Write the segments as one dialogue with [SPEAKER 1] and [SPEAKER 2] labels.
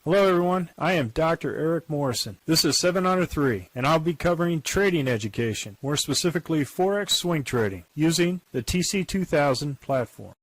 [SPEAKER 1] Hello everyone, I am Dr. Eric Morrison. This is 7 Under 3, and I'll be covering trading education, more specifically Forex swing trading, using the TC2000 platform.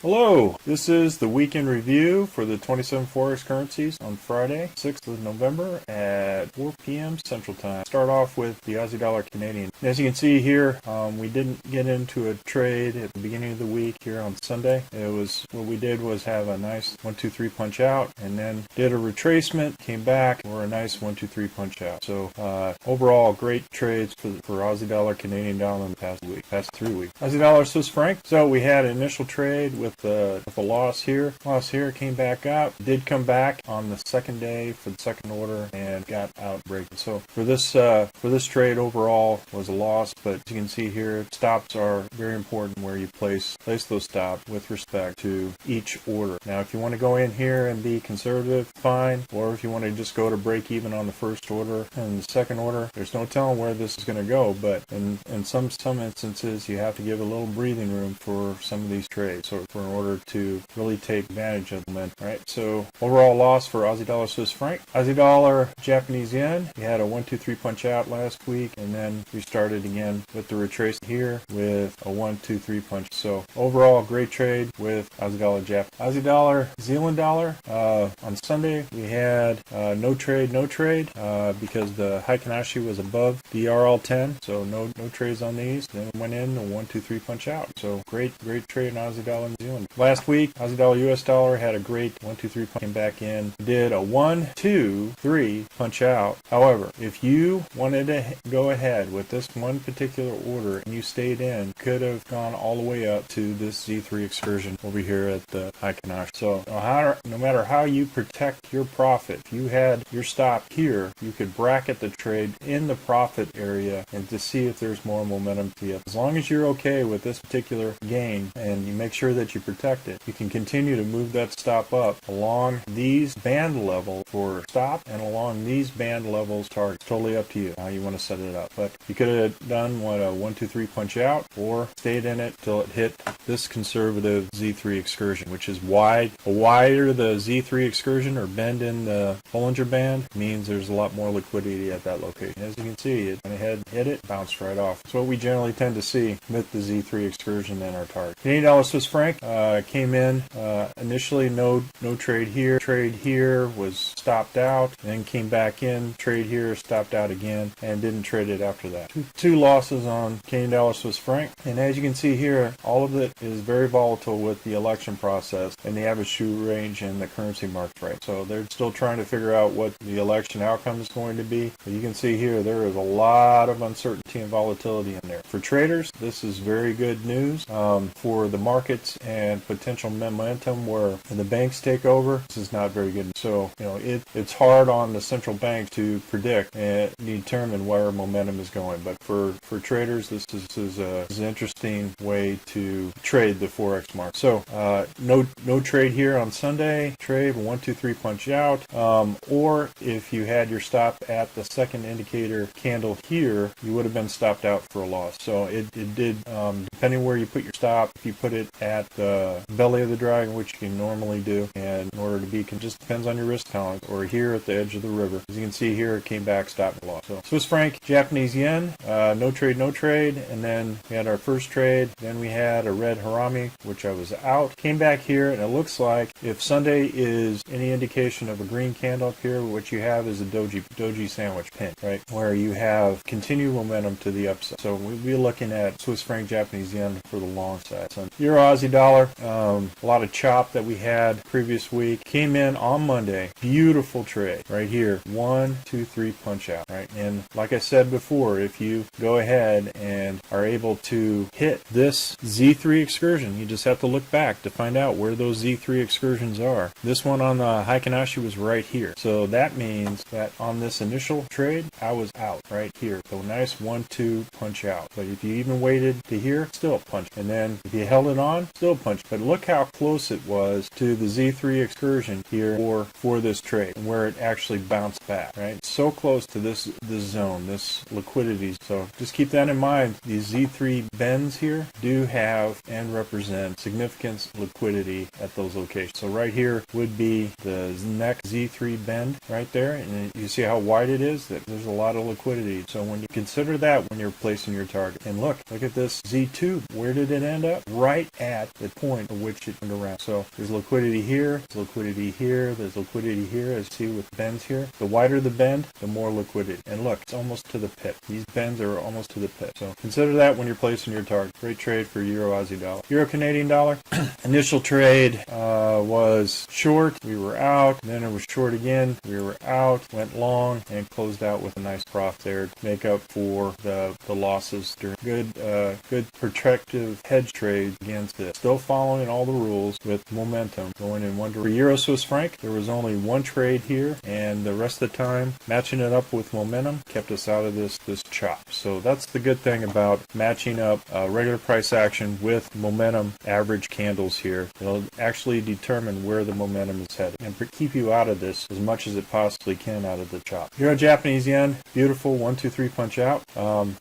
[SPEAKER 1] Hello, this is the weekend review for the 27 Forex currencies on Friday, 6th of November at 4 p.m. Central Time. Start off with the Aussie dollar Canadian. As you can see here, we didn't get into a trade at the beginning of the week here on Sunday. What we did was have a nice 1-2-3 punch out and then did a retracement, came back for a nice 1-2-3 punch out. So overall, great trades for Aussie dollar Canadian dollar in the past 3 weeks. Aussie dollar Swiss franc. So we had an initial trade with a loss here. Loss here, came back up. Did come back on the second day for the second order and got out breaking. So for this trade overall was a loss, but as you can see here, stops are very important where you place those stops with respect to each order. Now, if you want to go in here and be conservative, fine. Or if you want to just go to break even on the first order and the second order, there's no telling where this is going to go. But in some instances, you have to give a little breathing room for some of these trades, so in order to really take advantage of the momentum. Right. So overall loss for Aussie dollar Swiss franc. Aussie dollar Japanese yen. We had a 1-2-3 punch out last week, and then we started again with the retrace here with a 1-2-3 punch. So overall, great trade with Aussie dollar Jap. Aussie dollar Zealand dollar. On Sunday we had no trade because the Heikinashi was above the RL10, so no trades on these. Then went in a 1-2-3 punch out. So great trade in Aussie dollar and Zealand. Last week, Aussie dollar US dollar had a great 1-2-3 punch, came back in, did a 1-2-3 punch out. However, if you wanted to go ahead with this one particular order and you stayed in, could have gone all the way up to this Z3 excursion over here at the Heikinashi. So no matter how you protect your profit, if you had your stop here, you could bracket the trade in the profit area and to see if there's more momentum to you. As long as you're okay with this particular gain and you make sure that you protect it, you can continue to move that stop up along these band levels for stop and along these band levels target. It's totally up to you how you want to set it up. But you could have done a 1-2-3 punch out or stayed in it till it hit this conservative Z3 excursion, which is wide. The wider the Z3 excursion or bend in the Bollinger Band means there's a lot more liquidity at that location. As you can see, it went ahead, hit it, bounced right off. It's what we generally tend to see with the Z3 excursion and our target. Canadian dollar Swiss franc came in initially no trade here. Trade here was stopped out, then came back in. Trade here, stopped out again, and didn't trade it after that. Two losses on Canadian dollar Swiss franc. And as you can see here, all of it is very volatile with the election process and the average shoe range and the currency market rate. So they're still trying to figure out what the election outcome is going to be. But you can see here there is a lot of uncertainty and volatility in there. For traders, this is very good news. For the markets and potential momentum where the banks take over, this is not very good. So it's hard on the central bank to predict and determine where momentum is going. But for traders, this is an interesting way to trade the Forex market. So no trade here on Sunday. Trade 1-2-3 punch out. Or if you had your stop at the second indicator candle here, you would have been stopped out for a loss. So it did, depending where you put your stop, if you put it at the belly of the dragon, which you can normally do, and in order to be, just depends on your risk tolerance, or here at the edge of the river. As you can see here, it came back, stopped, and lost. So Swiss franc, Japanese yen, no trade, and then we had our first trade. Then we had a red harami, which I was out. Came back here, and it looks like if Sunday is any indication of a green candle up here, what you have is a doji sandwich pin, right, where you have continued momentum to the upside. So we'll be looking at Swiss franc, Japanese yen for the long side. So Euro Aussie dollar, a lot of chop that we had previous week. Came in on Monday. Beautiful trade right here. 1-2-3 punch out, right? And like I said before, if you go ahead and are able to hit this Z3 excursion. You just have to look back to find out where those Z3 excursions are. This one on the Heikinashi was right here. So that means that on this initial trade, I was out right here. So nice 1-2 punch out. But if you even waited to here, still punch. And then if you held it on, still punch. But look how close it was to the Z3 excursion here for this trade, and where it actually bounced back, right? So close to this zone, this liquidity. So just keep that in mind. These Z3 bends here do have and represent significant liquidity at those locations. So right here would be the next Z3 bend right there, and you see how wide it is, that there's a lot of liquidity. So when you consider that when you're placing your target, and look at this Z2, where did it end up? Right at the point at which it turned around. So there's liquidity here, there's liquidity here, there's liquidity here, as you see with bends here. The wider the bend, the more liquidity. And look, it's almost to the pip. These bends are almost to the pip. So consider that when you're placing your target. Great trade for Euro Aussie dollar. Euro Canadian dollar. Initial trade was short. We were out. Then it was short again. We were out. Went long and closed out with a nice profit there to make up for the losses during good protective hedge trades against it. Still following all the rules with momentum going in one direction. For Euro Swiss franc, there was only one trade here, and the rest of the time matching it up with momentum kept us out of this chop. So that's the good thing about matching up regular price action with momentum average candles here. It'll actually determine where the momentum is headed and keep you out of this as much as it possibly can out of the chop. Euro Japanese yen, beautiful 1-2-3 punch out.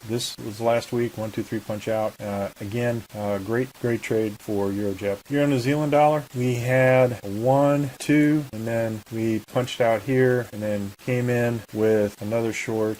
[SPEAKER 1] This was last week, 1-2-3 punch out. Again, great trade for Euro Jap. Euro New Zealand dollar, we had 1-2, and then we punched out here, and then came in with another short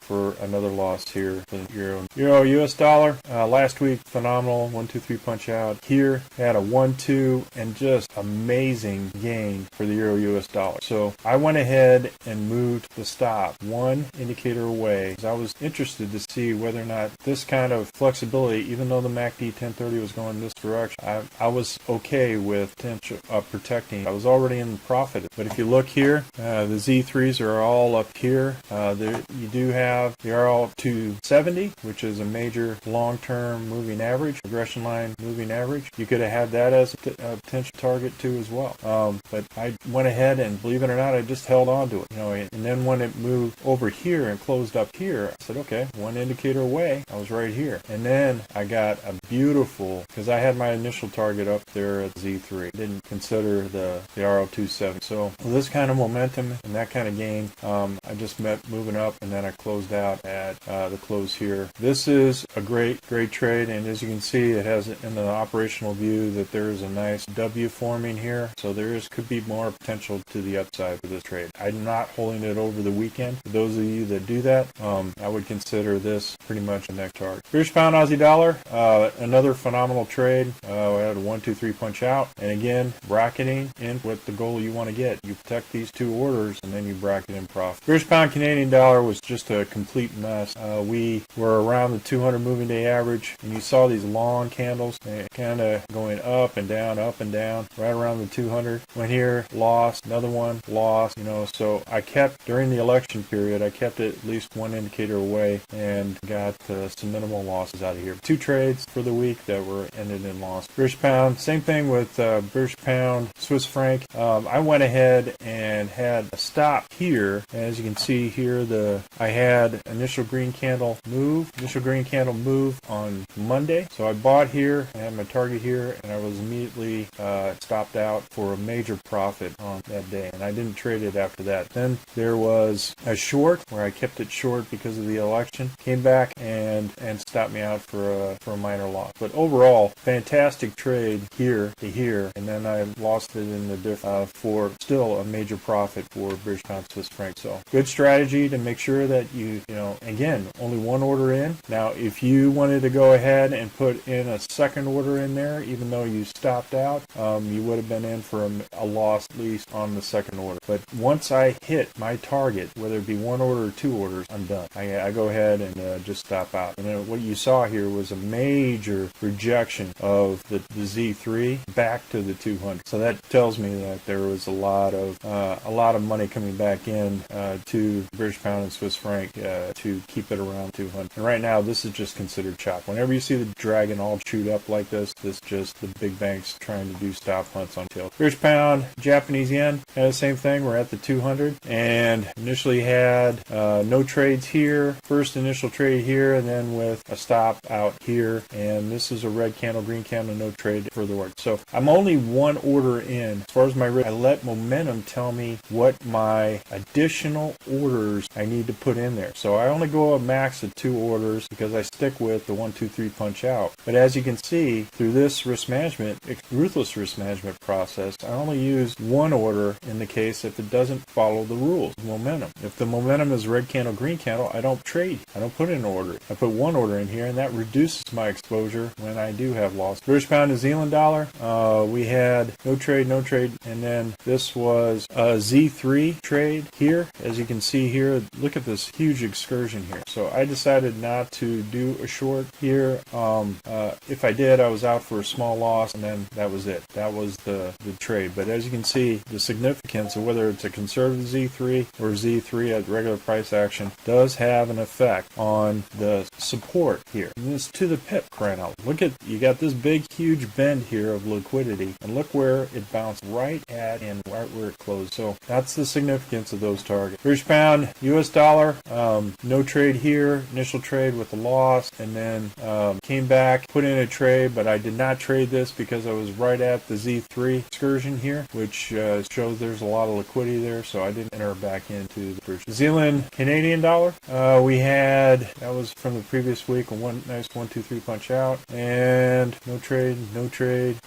[SPEAKER 1] for another loss here for the Euro. Euro US dollar, last week, phenomenal 1-2-3 punch out. Here, had a 1-2 and just amazing gain for the Euro US dollar. So I went ahead and moved the stop one indicator away, because I was interested to see whether or not this kind of flexibility, even though the MACD 1030 was going this direction, I was okay with potential protecting. I was already in the profit. But if you look here, the Z3s are all up here. You do have the RL 270, which is a major long-term moving average, regression line moving average. You could have had that as a potential target too as well. But I went ahead and, believe it or not, I just held on to it. And then when it moved over here and closed up here, I said, okay, one indicator away. I was right here. And then I got a beautiful, because I had my initial target up there at Z3. Didn't consider the RL270. So this kind of momentum and that kind of gain, I just met moving up, and then I closed out at the close here. This is a great trade, and as you can see, it has in the operational view that there is a nice W forming here. So could be more potential to the upside for this trade. I'm not holding it over the weekend. For those of you that do that, I would consider this pretty much a next target. British pound Aussie dollar, another phenomenal trade. We had a 1-2-3 punch out, and again, bracketing in what the goal you want to get. You protect these two orders, and then you bracket in profit. British pound Canadian dollar was just a complete mess. We were around the 200 moving day average, and you saw these long candles kind of going up and down, right around the 200. Went here, lost, another one, lost, so I kept, during the election period, I kept it at least one indicator away and got some minimal losses out of here. Two trades for the week that were ended in loss. British pound, same thing with British pound, Swiss franc. I went ahead and had a stop here. As you can see here, I had initial green candle move on Monday. So I bought here, I had my target here, and I was immediately stopped out for a major profit on that day, and I didn't trade it after that. Then there was a short where I kept it short because of the election, came back and stopped me out for a minor loss. But overall, fantastic trade here to here, and then I lost it in the for still a major profit for British pound Swiss franc. So good strategy to make sure that you again, only one order in. Now, if you wanted to go ahead and put in a second order in there, even though you stopped out, you would have been in for a loss at least on the second order. But once I hit my target, whether it be one order or two orders, I'm done. I go ahead and just stop out. And then what you saw here was a major rejection of the Z3 back to the 200. So that tells me that there was a lot of money coming back in to British pound and Swiss franc to keep it around 200. And right now, this is just considered chop. Whenever you see the dragon all chewed up like like this. This just the big banks trying to do stop hunts on tail. British pound, Japanese yen, had the same thing. We're at the 200 and initially had no trades here. First initial trade here and then with a stop out here. And this is a red candle, green candle, no trade further work. So I'm only one order in. As far as my risk, I let momentum tell me what my additional orders I need to put in there. So I only go a max of 2 orders because I stick with the 1, 2, 3 punch out. But as you can see, through this risk management, ruthless risk management process, I only use 1 order in the case if it doesn't follow the rules, momentum. If the momentum is red candle, green candle, I don't trade. I don't put in an order. I put 1 order in here, and that reduces my exposure when I do have loss. British pound, New Zealand dollar, we had no trade, and then this was a Z3 trade here. As you can see here, look at this huge excursion here. So I decided not to do a short here. If I did, I was out for a small loss, and then that was it. That was the trade. But as you can see, the significance of whether it's a conservative Z3 or Z3 at regular price action does have an effect on the support here. And this to the pip, crying out. Look at, you got this big, huge bend here of liquidity, and look where it bounced right at and right where it closed. So that's the significance of those targets. British pound, US dollar, no trade here, initial trade with a loss, and then came back, put in a trade, but I did not trade this because I was right at the Z3 excursion here, which shows there's a lot of liquidity there, so I didn't enter back into the British. New Zealand, Canadian dollar, we had, that was from the previous week, a nice 1, 2, 3 punch out, and no trade.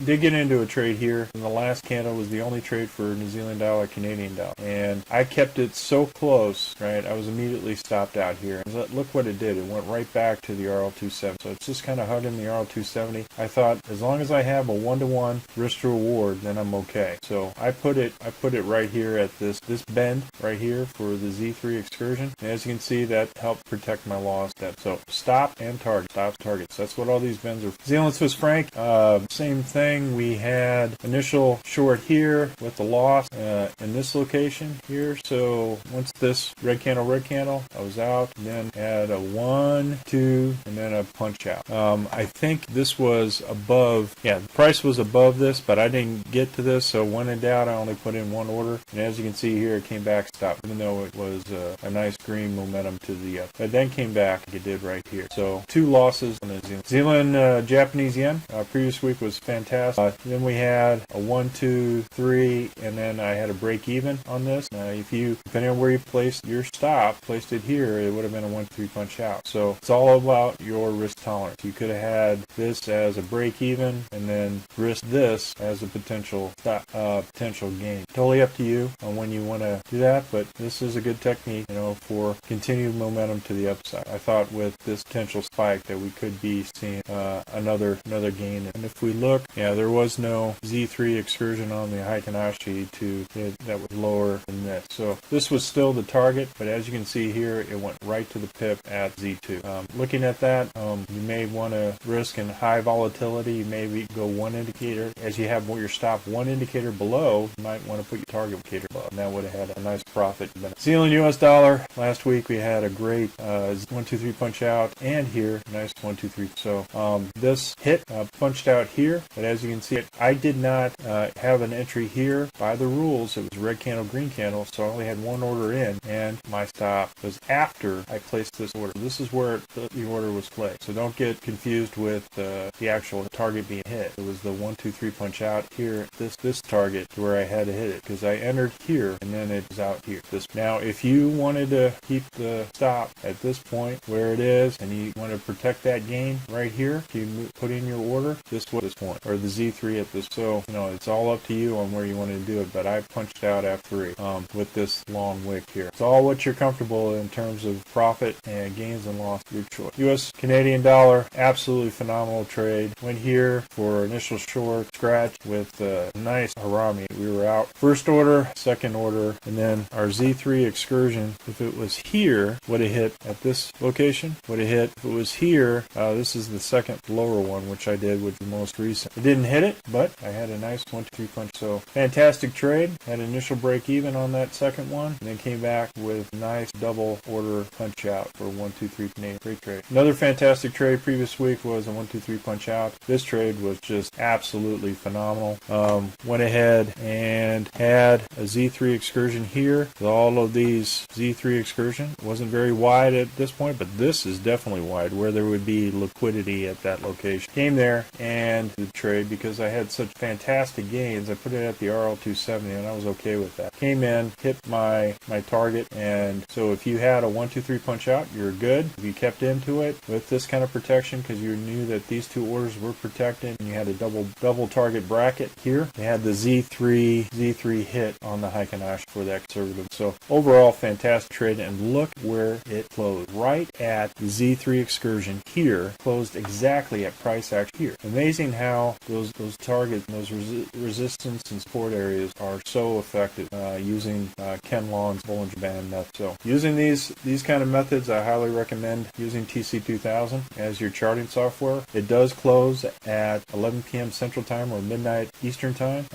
[SPEAKER 1] Did get into a trade here, and the last candle was the only trade for New Zealand dollar, Canadian dollar, and I kept it so close, right, I was immediately stopped out here. And look what it did, it went right back to the RL270, so it's just kind of hugging the RL270. I thought, as long as I have a 1-to-1 risk to reward, then I'm okay. So I put it right here at this bend right here for the Z3 excursion. And as you can see, that helped protect my loss step. So stop and target, stop, targets. That's what all these bends are. New Zealand Swiss franc, same thing. We had initial short here with the loss in this location here. So once this red candle, I was out, and then had a 1, 2, and then a punch out. I think this was above, yeah, the price was above this, but I didn't get to this, so when in doubt, I only put in 1 order. And as you can see here, it came back, stopped, even though it was a nice green momentum to the up. But then came back, like it did right here. So 2 losses on the New Zealand Japanese yen. Previous week was fantastic. Then we had a 1, 2, 3, and then I had a break even on this. If you, depending on where you placed your stop, placed it here, it would have been a 1, 3 punch out. So it's all about your risk tolerance. You could have had this as a break even, and then risk this as a potential gain. Totally up to you on when you want to do that, but this is a good technique, for continued momentum to the upside. I thought with this potential spike that we could be seeing another gain. And if we look, there was no Z3 excursion on the Heikinashi that was lower than this. So this was still the target, but as you can see here, it went right to the pip at Z2. Looking at that, you may want to risk in high volatility. You may go 1 indicator. As you have your stop 1 indicator below, you might want to put your target indicator above, and that would have had a nice profit. Zealand US dollar, last week we had a great 1, 2, 3 punch out, and here, nice 1, 2, 3. So this hit punched out here, but as you can see, I did not have an entry here by the rules. It was red candle, green candle, so I only had 1 order in, and my stop was after I placed this order. This is where the order was placed. So don't get confused with the actual target being hit. It was the 1, 2, 3 punch out here, this target where I had to hit it, because I entered here and then it was out here. Now, if you wanted to keep the stop at this point where it is, and you want to protect that gain right here, you put in your order this point, or the Z3 at this. So it's all up to you on where you want to do it. But I punched out F3 with this long wick here. It's all what you're comfortable in terms of profit and gains and loss. Your choice. U.S. Canadian dollar, absolutely phenomenal trade. Went here for initial short scratch with a nice harami. We were out first order, second order, and then our Z3 excursion, if it was here, would have hit at this location, would have hit. If it was here, this is the second lower one, which I did with the most recent. It didn't hit it, but I had a nice 1, 2, 3 punch. So fantastic trade. Had an initial break even on that second one, and then came back with nice double order punch out for 1, 2, 3 Canadian. Great trade. Another fantastic trade previous week was a 1, 2, 3 punch out out. This trade was just absolutely phenomenal. Went ahead and had a Z3 excursion here. All of these Z3 excursion wasn't very wide at this point, but this is definitely wide where there would be liquidity at that location. Came there and the trade, because I had such fantastic gains, I put it at the RL270 and I was okay with that. Came in, hit my target, and so if you had a 1, 2, 3 punch out, you're good. If you kept into it with this kind of protection, because you knew that these two orders were protected, and you had a double target bracket here, they had the Z3 hit on the Heikinashi for that conservative. So overall, fantastic trade, and look where it closed. Right at the Z3 excursion here, closed exactly at price action here. Amazing how those targets, those resistance and support areas are so effective using Ken Long's Bollinger Band method. So using these kind of methods, I highly recommend using TC2000 as your charting software. It does close at 11 p.m. Central Time or midnight Eastern Time,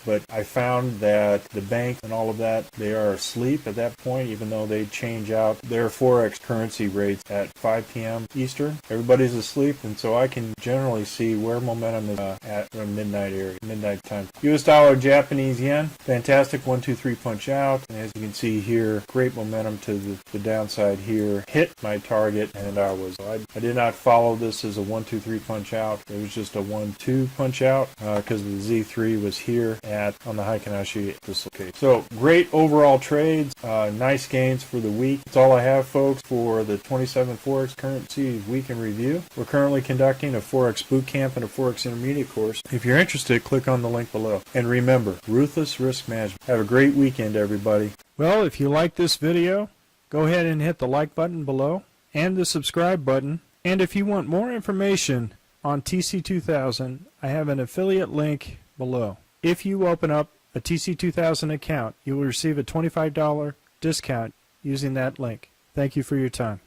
[SPEAKER 1] but I found that the banks and all of that, they are asleep at that point, even though they change out their Forex currency rates at 5 p.m. Eastern. Everybody's asleep, and so I can generally see where momentum is at the midnight time. US dollar, Japanese yen, fantastic 1, 2, 3 punch out, and as you can see here, great momentum to the downside here. Hit my target, and I did not follow this as a 1, 2, 3 punch out. It was just a 1, 2 punch out because the Z3 was here on the Heikinashi at this location. So great overall trades, nice gains for the week. That's all I have, folks, for the 27 Forex currency week in review. We're currently conducting a Forex boot camp and a Forex intermediate course. If you're interested, click on the link below. And remember, ruthless risk management. Have a great weekend, everybody. Well, if you like this video, go ahead and hit the like button below and the subscribe button. And if you want more information on TC2000, I have an affiliate link below. If you open up a TC2000 account, you will receive a $25 discount using that link. Thank you for your time.